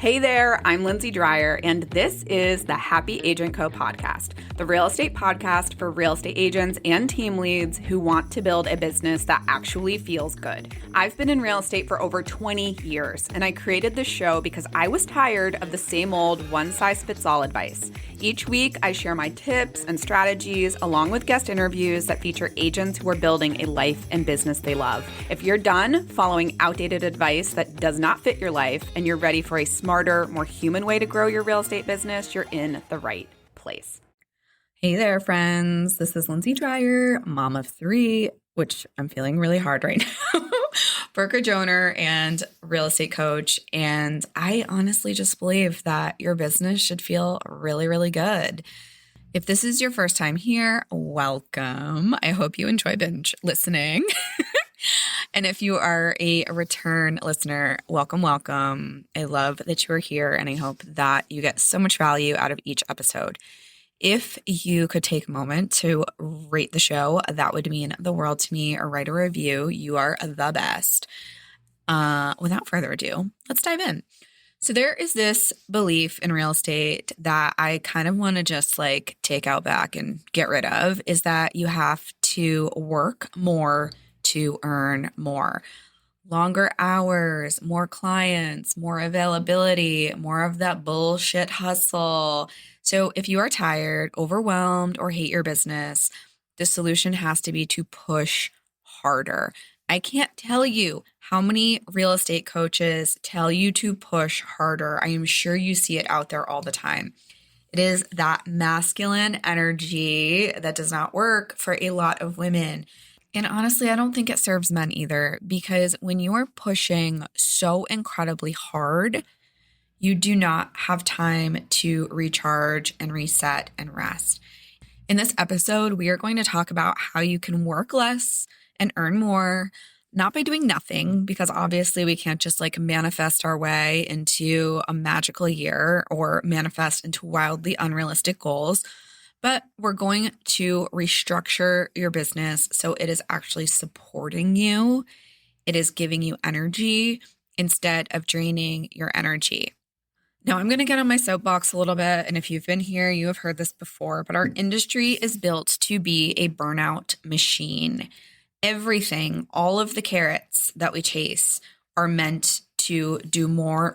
Hey there, I'm Lindsay Dreyer, and this is the Happy Agent Co. podcast, the real estate podcast for real estate agents and team leads who want to build a business that actually feels good. I've been in real estate for over 20 years, and I created this show because I was tired of the same old one-size-fits-all advice. Each week, I share my tips and strategies along with guest interviews that feature agents who are building a life and business they love. If you're done following outdated advice that does not fit your life and you're ready for a smarter, more human way to grow your real estate business, you're in the right place. Hey there, friends. This is Lindsay Dreyer, mom of three, which I'm feeling really hard right now. Brokerage owner and real estate coach. And I honestly just believe that your business should feel really, really good. If this is your first time here, welcome. I hope you enjoy binge listening. And if you are a return listener, welcome, welcome. I love that you are here, and I hope that you get so much value out of each episode. If you could take a moment to rate the show, that would mean the world to me, or write a review. You are the best. Without further ado, let's dive in. So there is this belief in real estate that I kind of want to just like take out back and get rid of, is that you have to work more to earn more. Longer hours, more clients, more availability, more of that bullshit hustle. So if you are tired, overwhelmed, or hate your business, the solution has to be to push harder. I can't tell you how many real estate coaches tell you to push harder. I am sure you see it out there all the time. It is that masculine energy that does not work for a lot of women. And honestly, I don't think it serves men either, because when you are pushing so incredibly hard, you do not have time to recharge and reset and rest. In this episode, we are going to talk about how you can work less and earn more, not by doing nothing, because obviously we can't just like manifest our way into a magical year or manifest into wildly unrealistic goals. But we're going to restructure your business so it is actually supporting you. It is giving you energy instead of draining your energy. Now, I'm going to get on my soapbox a little bit. And if you've been here, you have heard this before, but our industry is built to be a burnout machine. Everything, all of the carrots that we chase are meant to do more.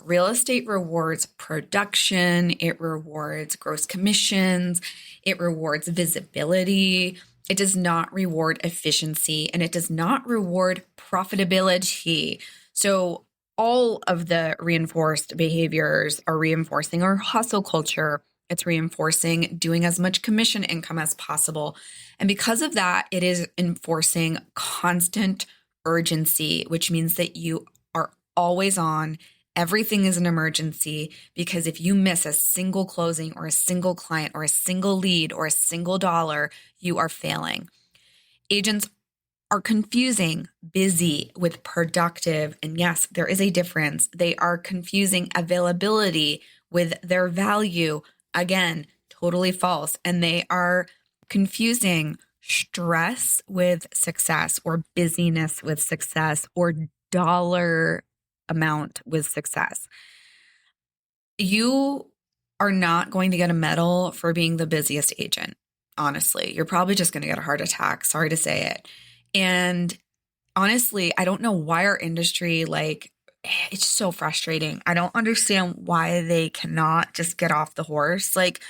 Real estate rewards production. It rewards gross commissions. It rewards visibility. It does not reward efficiency, and it does not reward profitability. So all of the reinforced behaviors are reinforcing our hustle culture. It's reinforcing doing as much commission income as possible. And because of that, it is enforcing constant urgency, which means that you are always on. Everything is an emergency, because if you miss a single closing or a single client or a single lead or a single dollar, you are failing. Agents are confusing busy with productive. And yes, there is a difference. They are confusing availability with their value. Again, totally false. And they are confusing stress with success, or busyness with success, or dollar amount with success. You are not going to get a medal for being the busiest agent. Honestly, you're probably just going to get a heart attack. Sorry to say it. And honestly, I don't know why our industry, it's so frustrating. I don't understand why they cannot just get off the horse. Like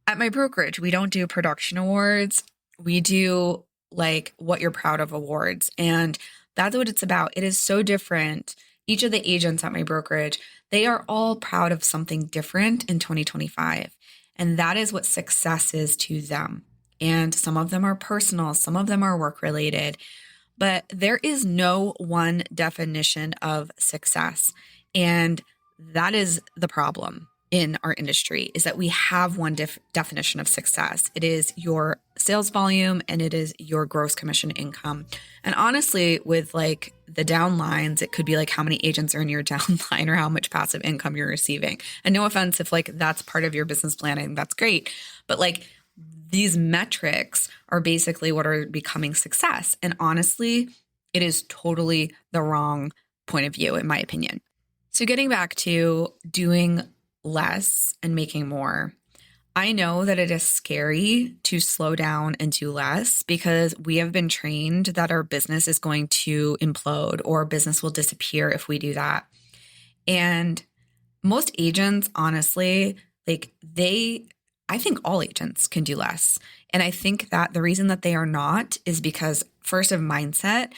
at my brokerage, we don't do production awards. We do what you're proud of awards. And that's what it's about. It is so different. Each of the agents at my brokerage, they are all proud of something different in 2025. And that is what success is to them. And some of them are personal, some of them are work related, but there is no one definition of success. And that is the problem in our industry, is that we have one definition of success. It is your sales volume and it is your gross commission income. And honestly, with the downlines, it could be how many agents are in your downline or how much passive income you're receiving. And no offense if that's part of your business planning, that's great. But these metrics are basically what are becoming success. And honestly, it is totally the wrong point of view, in my opinion. So getting back to doing less and making more, I know that it is scary to slow down and do less because we have been trained that our business is going to implode or business will disappear if we do that. And most agents, honestly, I think all agents can do less. And I think that the reason that they are not is because first of mindset,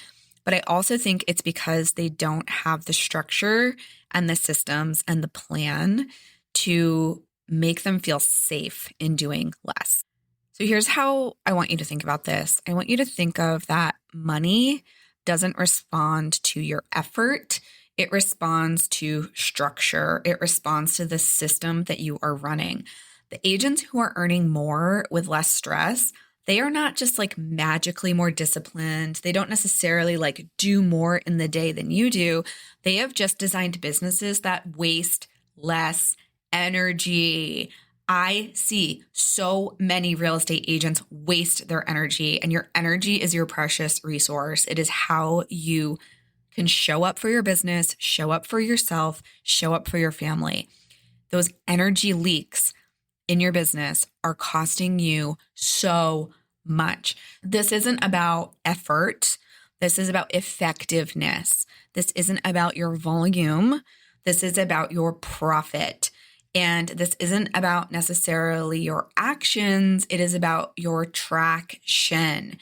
but I also think it's because they don't have the structure and the systems and the plan to make them feel safe in doing less. So here's how I want you to think about this. I want you to think of that money doesn't respond to your effort. It responds to structure. It responds to the system that you are running. The agents who are earning more with less stress, they are not just like magically more disciplined. They don't necessarily like do more in the day than you do. They have just designed businesses that waste less energy. I see so many real estate agents waste their energy, and your energy is your precious resource. It is how you can show up for your business, show up for yourself, show up for your family. Those energy leaks in your business are costing you so much. This isn't about effort. This is about effectiveness. This isn't about your volume. This is about your profit. And this isn't about necessarily your actions. It is about your traction.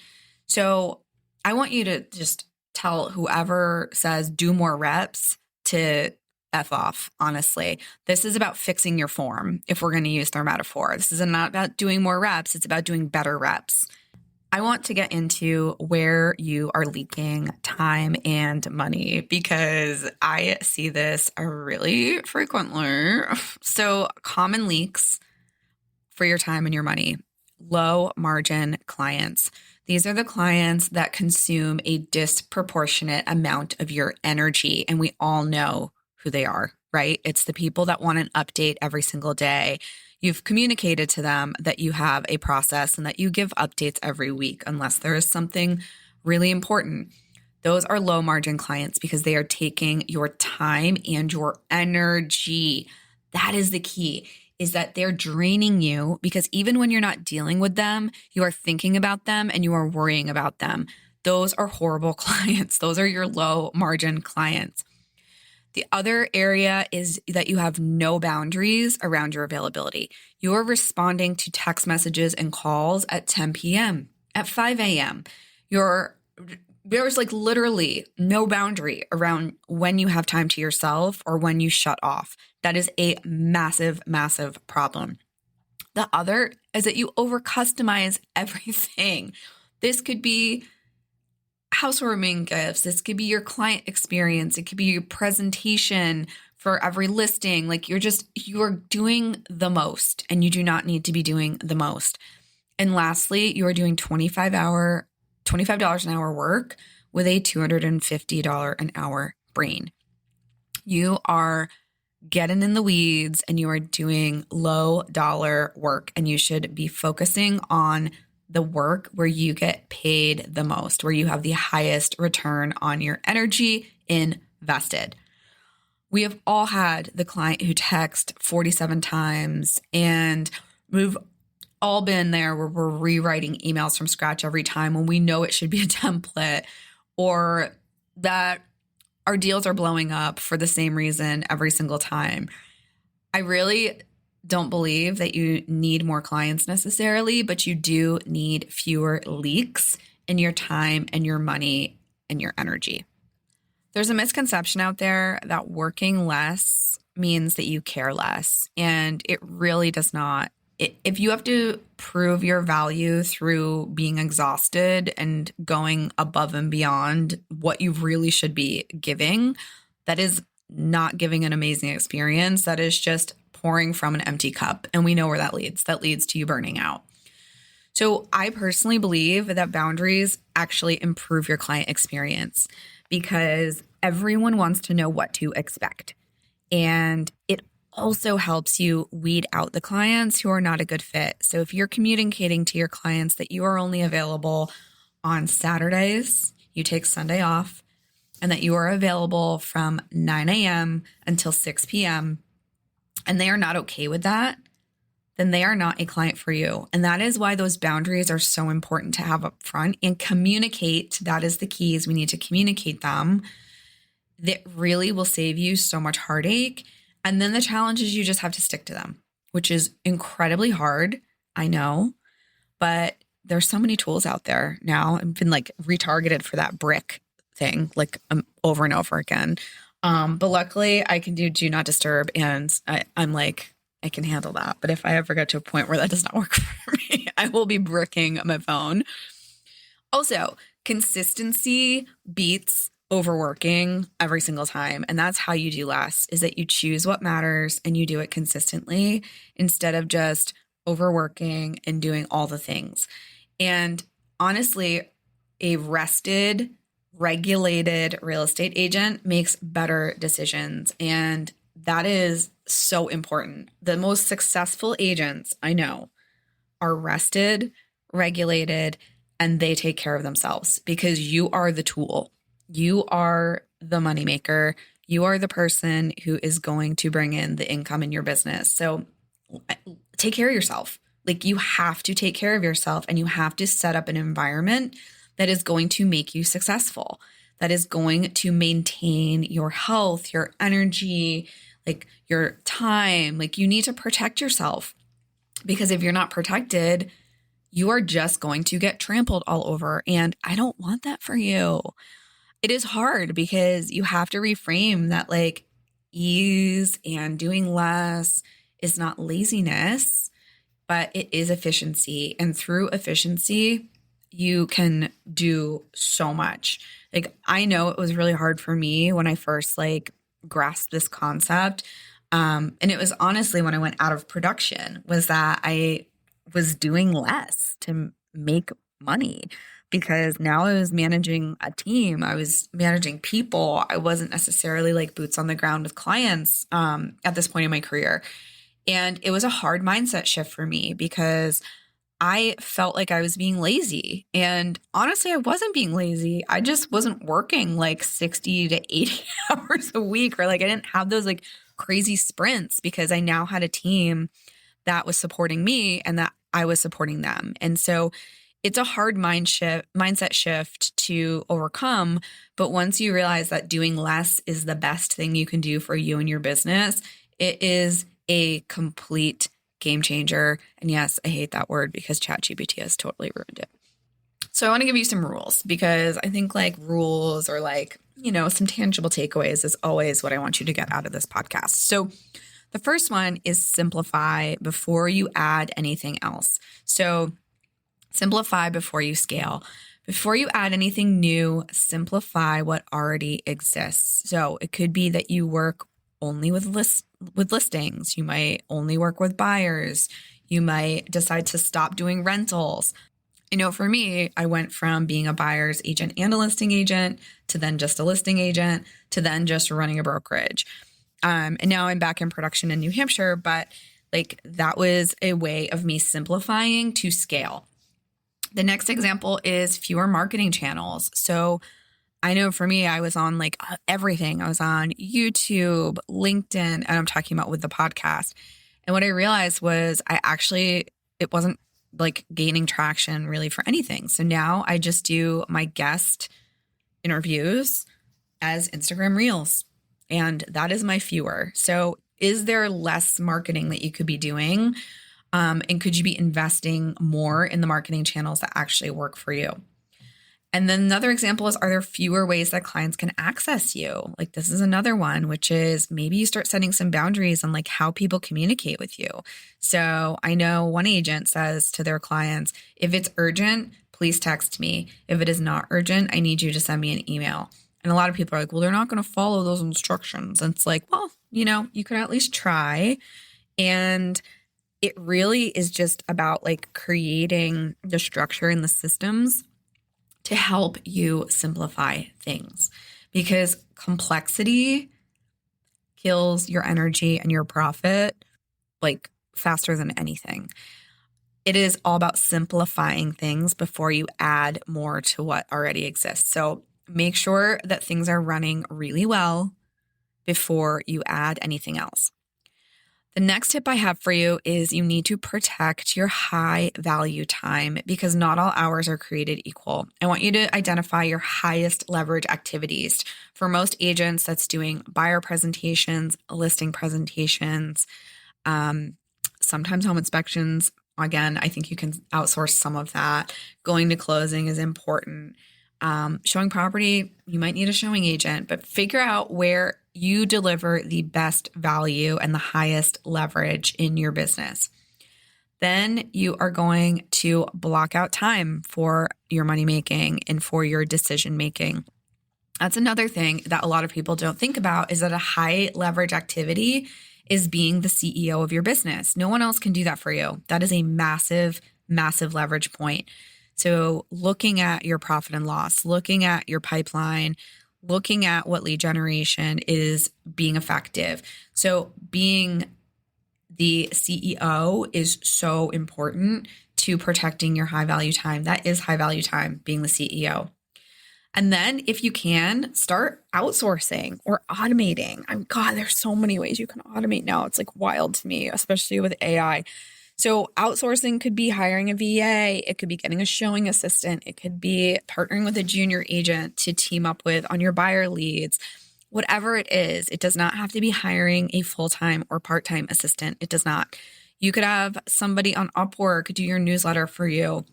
So I want you to just tell whoever says do more reps to F off, honestly. This is about fixing your form, if we're going to use their metaphor. This is not about doing more reps. It's about doing better reps. I want to get into where you are leaking time and money because I see this really frequently. So common leaks for your time and your money, low margin clients. These are the clients that consume a disproportionate amount of your energy, and we all know who they are, right? It's the people that want an update every single day. You've communicated to them that you have a process and that you give updates every week unless there is something really important. Those are low margin clients because they are taking your time and your energy. That is the key, is that they're draining you because even when you're not dealing with them, you are thinking about them and you are worrying about them. Those are horrible clients. Those are your low margin clients. The other area is that you have no boundaries around your availability. You are responding to text messages and calls at 10 p.m., at 5 a.m. There's like literally no boundary around when you have time to yourself or when you shut off. That is a massive, massive problem. The other is that you over customize everything. This could be housewarming gifts. This could be your client experience. It could be your presentation for every listing. Like you're doing the most and you do not need to be doing the most. And lastly, you are doing $25 an hour work with a $250 an hour brain. You are getting in the weeds and you are doing low dollar work, and you should be focusing on the work where you get paid the most, where you have the highest return on your energy invested. We have all had the client who texts 47 times, and we've all been there where we're rewriting emails from scratch every time when we know it should be a template, or that our deals are blowing up for the same reason every single time. I really don't believe that you need more clients necessarily, but you do need fewer leaks in your time and your money and your energy. There's a misconception out there that working less means that you care less, and it really does not. If you have to prove your value through being exhausted and going above and beyond what you really should be giving, that is not giving an amazing experience. That is just pouring from an empty cup. And we know where that leads. That leads to you burning out. So I personally believe that boundaries actually improve your client experience because everyone wants to know what to expect. And it also helps you weed out the clients who are not a good fit. So if you're communicating to your clients that you are only available on Saturdays, you take Sunday off, and that you are available from 9 a.m. until 6 p.m. and they are not okay with that, then they are not a client for you. And that is why those boundaries are so important to have up front and communicate. That is the key, is we need to communicate them. That really will save you so much heartache. And then the challenge is you just have to stick to them, which is incredibly hard. I know, but there's so many tools out there now. I've been like retargeted for that brick thing, like over and over again. But luckily I can do not disturb, and I'm like, I can handle that. But if I ever get to a point where that does not work for me, I will be bricking my phone. Also, consistency beats overworking every single time. And that's how you do less, is that you choose what matters and you do it consistently instead of just overworking and doing all the things. And honestly, a rested, regulated real estate agent makes better decisions. And that is so important. The most successful agents I know are rested, regulated, and they take care of themselves, because you are the tool. You are the moneymaker. You are the person who is going to bring in the income in your business. So take care of yourself. Like, you have to take care of yourself, and you have to set up an environment that is going to make you successful, that is going to maintain your health, your energy, like your time. Like, you need to protect yourself, because if you're not protected, you are just going to get trampled all over. And I don't want that for you. It is hard because you have to reframe that, like, ease and doing less is not laziness, but it is efficiency. And through efficiency, you can do so much. Like, I know it was really hard for me when I first grasped this concept. And it was honestly when I went out of production, was that I was doing less to make money, because now I was managing a team. I was managing people. I wasn't necessarily like boots on the ground with clients at this point in my career. And it was a hard mindset shift for me, because I felt like I was being lazy. And honestly, I wasn't being lazy. I just wasn't working like 60 to 80 hours a week, or like I didn't have those like crazy sprints, because I now had a team that was supporting me and that I was supporting them. And so it's a hard mindset shift to overcome. But once you realize that doing less is the best thing you can do for you and your business, it is a complete game changer. And yes, I hate that word because ChatGPT has totally ruined it. So I want to give you some rules, because I think like rules or some tangible takeaways is always what I want you to get out of this podcast. So the first one is simplify before you add anything else. So simplify before you scale. Before you add anything new, simplify what already exists. So it could be that you work only with listings. You might only work with buyers. You might decide to stop doing rentals. I know for me, I went from being a buyer's agent and a listing agent to then just a listing agent to then just running a brokerage. And now I'm back in production in New Hampshire, but that was a way of me simplifying to scale. The next example is fewer marketing channels. So I know for me, I was on everything. I was on YouTube, LinkedIn, and I'm talking about with the podcast. And what I realized was it wasn't gaining traction really for anything. So now I just do my guest interviews as Instagram Reels, and that is my fewer. So is there less marketing that you could be doing? And could you be investing more in the marketing channels that actually work for you? And then another example is, are there fewer ways that clients can access you? This is another one, which is maybe you start setting some boundaries on how people communicate with you. So I know one agent says to their clients, if it's urgent, please text me. If it is not urgent, I need you to send me an email. And a lot of people are like, well, they're not going to follow those instructions. And it's well, you could at least try. And it really is just about creating the structure and the systems to help you simplify things, because complexity kills your energy and your profit faster than anything. It is all about simplifying things before you add more to what already exists. So make sure that things are running really well before you add anything else. The next tip I have for you is you need to protect your high value time because not all hours are created equal. I want you to identify your highest leverage activities. For most agents, that's doing buyer presentations, listing presentations, sometimes home inspections. Again, I think you can outsource some of that. Going to closing is important. Showing property, you might need a showing agent, but figure out where you deliver the best value and the highest leverage in your business. Then you are going to block out time for your money making and for your decision making. That's another thing that a lot of people don't think about is that a high leverage activity is being the CEO of your business. No one else can do that for you. That is a massive, massive leverage point. So looking at your profit and loss, looking at your pipeline, looking at what lead generation is being effective. So being the CEO is so important to protecting your high value time. That is high value time, being the CEO. And then if you can, start outsourcing or automating. God, there's so many ways you can automate now. It's like wild to me, especially with AI. So outsourcing could be hiring a VA. It could be getting a showing assistant. It could be partnering with a junior agent to team up with on your buyer leads. Whatever it is, it does not have to be hiring a full-time or part-time assistant. It does not. You could have somebody on Upwork do your newsletter for you.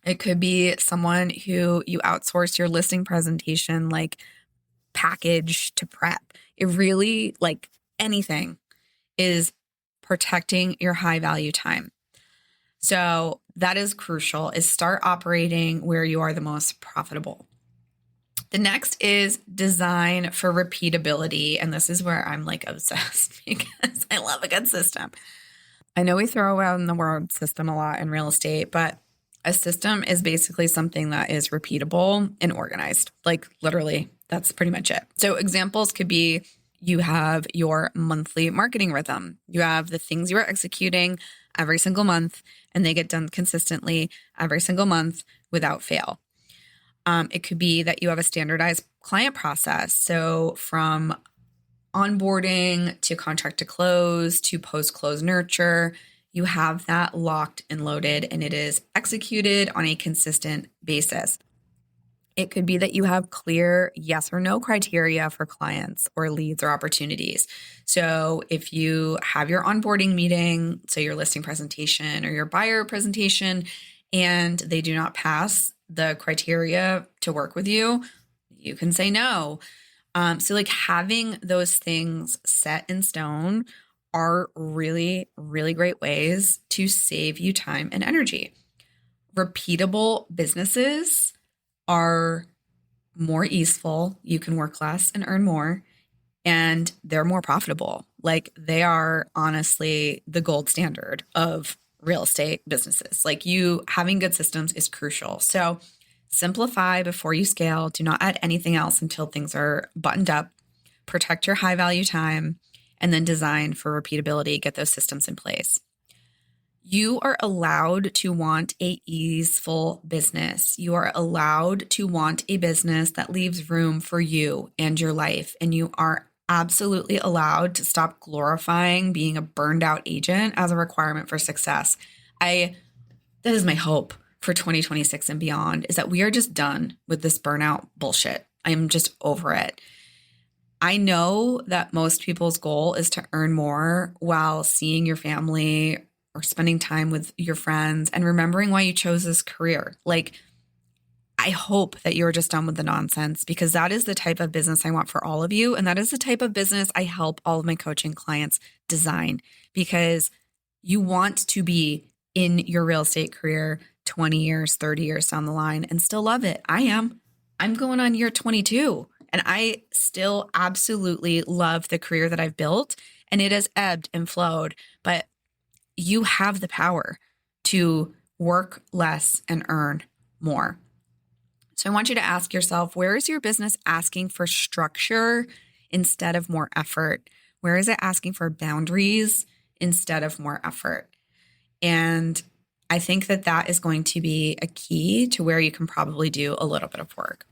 It could be someone who you outsource your listing presentation, like package to prep. It really, like anything, is protecting your high value time. So that is crucial, is start operating where you are the most profitable. The next is design for repeatability. And this is where I'm like obsessed because I love a good system. I know we throw around the word system a lot in real estate, but a system is basically something that is repeatable and organized. Like literally, that's pretty much it. So examples could be you have your monthly marketing rhythm. You have the things you are executing every single month, and they get done consistently every single month without fail. It could be that you have a standardized client process. So from onboarding to contract to close to post-close nurture, you have that locked and loaded, and it is executed on a consistent basis. It could be that you have clear yes or no criteria for clients or leads or opportunities. So if you have your onboarding meeting, so your listing presentation or your buyer presentation, and they do not pass the criteria to work with you, you can say no. So like having those things set in stone are really, really great ways to save you time and energy. Repeatable businesses are more easeful. You can work less and earn more, and they're more profitable. Like they are honestly the gold standard of real estate businesses. Like you having good systems is crucial. So simplify before you scale. Do not add anything else until things are buttoned up. Protect your high value time, and then design for repeatability. Get those systems in place. You are allowed to want a easeful business. You are allowed to want a business that leaves room for you and your life. And you are absolutely allowed to stop glorifying being a burned out agent as a requirement for success. That is my hope for 2026 and beyond, is that we are just done with this burnout bullshit. I am just over it. I know that most people's goal is to earn more while seeing your family or spending time with your friends and remembering why you chose this career. Like, I hope that you're just done with the nonsense, because that is the type of business I want for all of you. And that is the type of business I help all of my coaching clients design, because you want to be in your real estate career 20 years, 30 years down the line and still love it. I am. I'm going on year 22 and I still absolutely love the career that I've built, and it has ebbed and flowed, but you have the power to work less and earn more. So I want you to ask yourself, where is your business asking for structure instead of more effort? Where is it asking for boundaries instead of more effort? And I think that that is going to be a key to where you can probably do a little bit of work.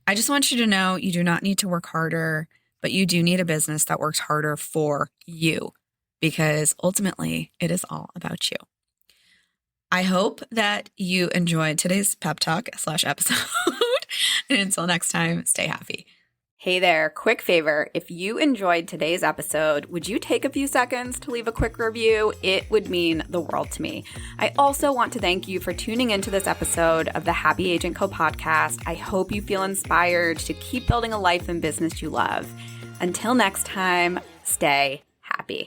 I just want you to know you do not need to work harder, but you do need a business that works harder for you, because ultimately it is all about you. I hope that you enjoyed today's pep talk / episode. And until next time, stay happy. Hey there, quick favor. If you enjoyed today's episode, would you take a few seconds to leave a quick review? It would mean the world to me. I also want to thank you for tuning into this episode of the Happy Agent Co podcast. I hope you feel inspired to keep building a life and business you love. Until next time, stay happy.